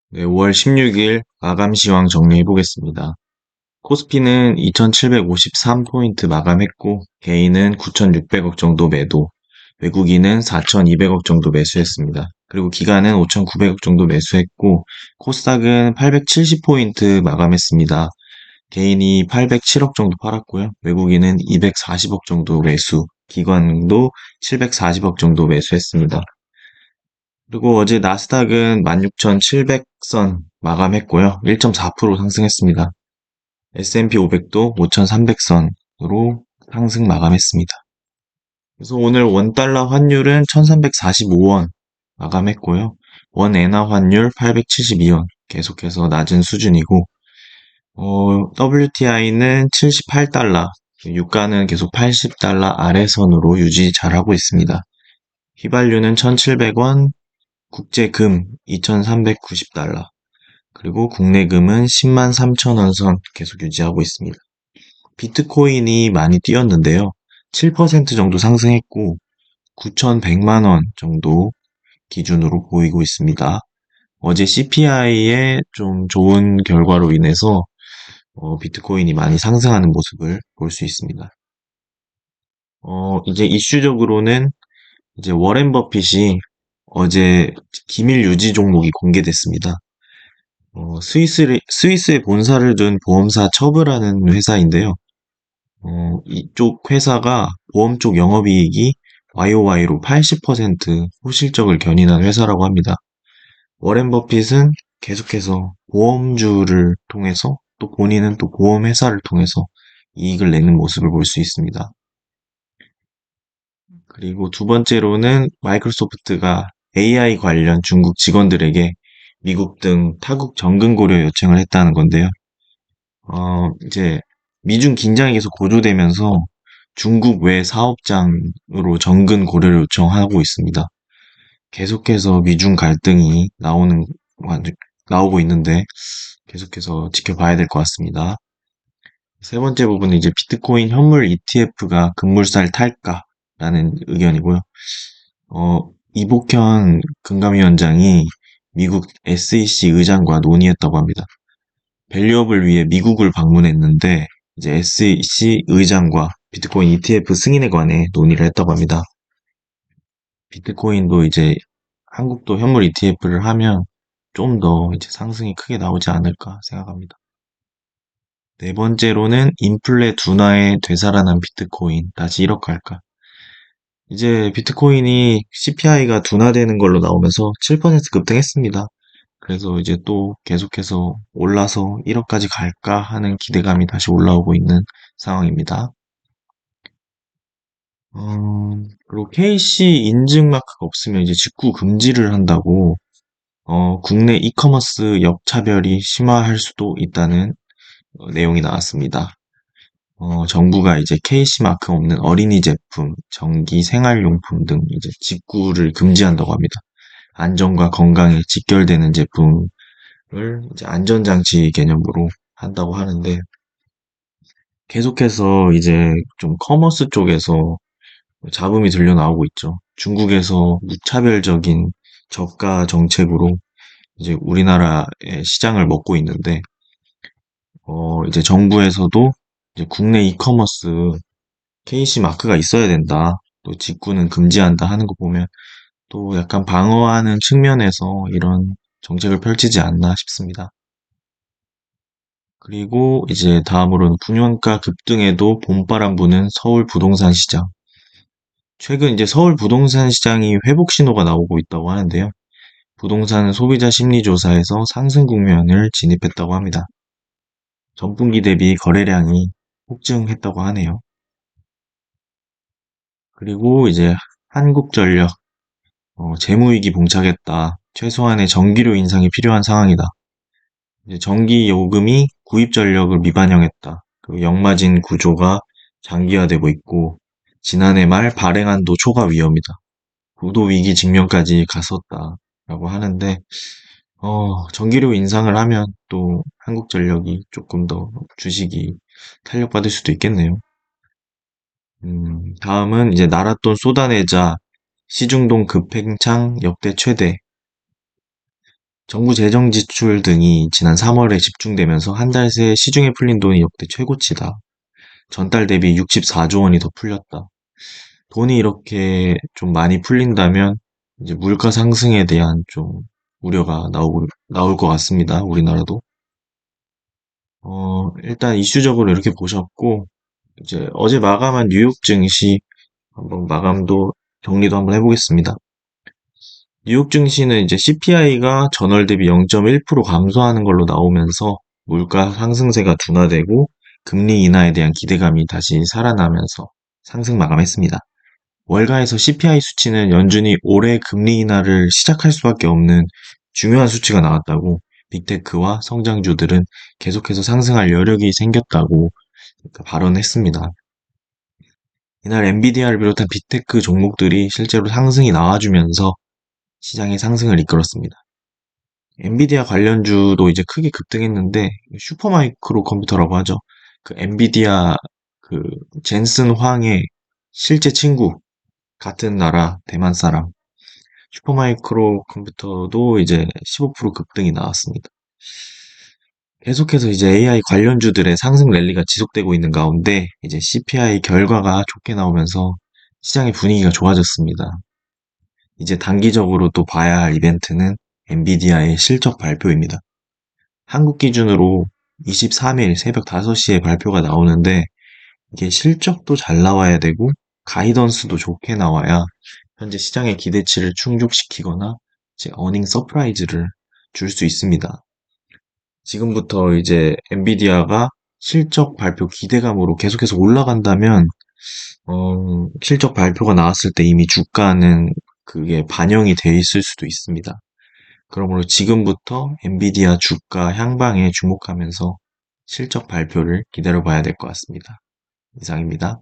네, 5월 16일 마감 시황 정리해 보겠습니다. 코스피는 2753포인트 마감했고, 개인은 9600억 정도 매도, 외국인은 4200억 정도 매수했습니다. 그리고 기관은 5900억 정도 매수했고, 코스닥은 870포인트 마감했습니다. 개인이 807억 정도 팔았고요. 외국인은 240억 정도 매수, 기관도 740억 정도 매수했습니다. 그리고 어제 나스닥은 16,700선 마감했고요. 1.4% 상승했습니다. S&P 500도 5,300선으로 상승 마감했습니다. 그래서 오늘 원달러 환율은 1,345원 마감했고요. 원 엔화 환율 872원 계속해서 낮은 수준이고, WTI는 78달러, 유가는 계속 80달러 아래선으로 유지 잘하고 있습니다. 휘발유는 1,700원, 국제금 2,390달러, 그리고 국내금은 10만 3천원 선 계속 유지하고 있습니다. 비트코인이 많이 뛰었는데요. 7% 정도 상승했고 9,100만 원 정도 기준으로 보이고 있습니다. 어제 CPI의 좀 좋은 결과로 인해서 비트코인이 많이 상승하는 모습을 볼 수 있습니다. 이제 이슈적으로는 이제 워렌 버핏이 어제 기밀 유지 종목이 공개됐습니다. 스위스에 본사를 둔 보험사 처브라는 회사인데요. 이쪽 회사가 보험 쪽 영업이익이 YOY로 80% 호실적을 견인한 회사라고 합니다. 워렌 버핏은 계속해서 보험주를 통해서 또 본인은 또 보험회사를 통해서 이익을 내는 모습을 볼 수 있습니다. 그리고 두 번째로는 마이크로소프트가 AI 관련 중국 직원들에게 미국 등 타국 정근 고려 요청을 했다는 건데요. 이제 미중 긴장이 계속 고조되면서 중국 외 사업장으로 정근 고려를 요청하고 있습니다. 계속해서 미중 갈등이 나오고 있는데 계속해서 지켜봐야 될 것 같습니다. 세 번째 부분은 이제 비트코인 현물 ETF가 급물살 탈까라는 의견이고요. 이복현 금감위원장이 미국 SEC 의장과 논의했다고 합니다. 밸류업을 위해 미국을 방문했는데 이제 SEC 의장과 비트코인 ETF 승인에 관해 논의를 했다고 합니다. 비트코인도 이제 한국도 현물 ETF를 하면 좀 더 이제 상승이 크게 나오지 않을까 생각합니다. 네 번째로는 인플레 둔화에 되살아난 비트코인 다시 1억 갈까? 이제 비트코인이 CPI가 둔화되는 걸로 나오면서 7% 급등했습니다. 그래서 이제 또 계속해서 올라서 1억까지 갈까 하는 기대감이 다시 올라오고 있는 상황입니다. 그리고 KC 인증 마크가 없으면 이제 직구 금지를 한다고, 국내 이커머스 역차별이 심화할 수도 있다는 내용이 나왔습니다. 정부가 이제 KC 마크 없는 어린이 제품, 전기 생활용품 등 이제 직구를 금지한다고 합니다. 안전과 건강에 직결되는 제품을 이제 안전장치 개념으로 한다고 하는데, 계속해서 이제 좀 커머스 쪽에서 잡음이 들려 나오고 있죠. 중국에서 무차별적인 저가 정책으로 이제 우리나라의 시장을 먹고 있는데, 이제 정부에서도 이제 국내 이커머스 KC 마크가 있어야 된다. 또 직구는 금지한다 하는 거 보면 또 약간 방어하는 측면에서 이런 정책을 펼치지 않나 싶습니다. 그리고 이제 다음으로는 분양가 급등에도 봄바람 부는 서울 부동산 시장. 최근 이제 서울 부동산 시장이 회복 신호가 나오고 있다고 하는데요. 부동산 소비자 심리조사에서 상승 국면을 진입했다고 합니다. 전분기 대비 거래량이 폭증했다고 하네요. 그리고 이제 한국전력, 재무위기 봉착했다. 최소한의 전기료 인상이 필요한 상황이다. 이제 전기 요금이 구입 전력을 미반영했다. 그리고 역마진 구조가 장기화되고 있고, 지난해 말 발행한도 초과 위험이다. 고도 위기 직면까지 갔었다라고 하는데, 전기료 인상을 하면 또 한국전력이 조금 더 주식이 탄력받을 수도 있겠네요. 다음은 이제 나랏돈 쏟아내자 시중동 급팽창 역대 최대. 정부 재정 지출 등이 지난 3월에 집중되면서 한 달 새 시중에 풀린 돈이 역대 최고치다. 전달 대비 64조 원이 더 풀렸다. 돈이 이렇게 좀 많이 풀린다면 이제 물가 상승에 대한 좀 우려가 나올 것 같습니다. 우리나라도. 일단 이슈적으로 이렇게 보셨고, 이제 어제 마감한 뉴욕 증시 한번 마감도 정리도 한번 해보겠습니다. 뉴욕 증시는 이제 CPI가 전월 대비 0.1% 감소하는 걸로 나오면서 물가 상승세가 둔화되고 금리 인하에 대한 기대감이 다시 살아나면서 상승 마감했습니다. 월가에서 CPI 수치는 연준이 올해 금리 인하를 시작할 수밖에 없는 중요한 수치가 나왔다고 빅테크와 성장주들은 계속해서 상승할 여력이 생겼다고 발언했습니다. 이날 엔비디아를 비롯한 빅테크 종목들이 실제로 상승이 나와주면서 시장의 상승을 이끌었습니다. 엔비디아 관련주도 이제 크게 급등했는데 슈퍼마이크로 컴퓨터라고 하죠. 그 엔비디아 그 젠슨 황의 실제 친구 같은 나라 대만 사람 슈퍼마이크로 컴퓨터도 이제 15% 급등이 나왔습니다. 계속해서 이제 AI 관련주들의 상승 랠리가 지속되고 있는 가운데 이제 CPI 결과가 좋게 나오면서 시장의 분위기가 좋아졌습니다. 이제 단기적으로 또 봐야 할 이벤트는 엔비디아의 실적 발표입니다. 한국 기준으로 23일 새벽 5시에 발표가 나오는데 이게 실적도 잘 나와야 되고 가이던스도 좋게 나와야 현재 시장의 기대치를 충족시키거나 이제 어닝 서프라이즈를 줄 수 있습니다. 지금부터 이제 엔비디아가 실적 발표 기대감으로 계속해서 올라간다면 실적 발표가 나왔을 때 이미 주가는 그게 반영이 돼 있을 수도 있습니다. 그러므로 지금부터 엔비디아 주가 향방에 주목하면서 실적 발표를 기다려 봐야 될 것 같습니다. 이상입니다.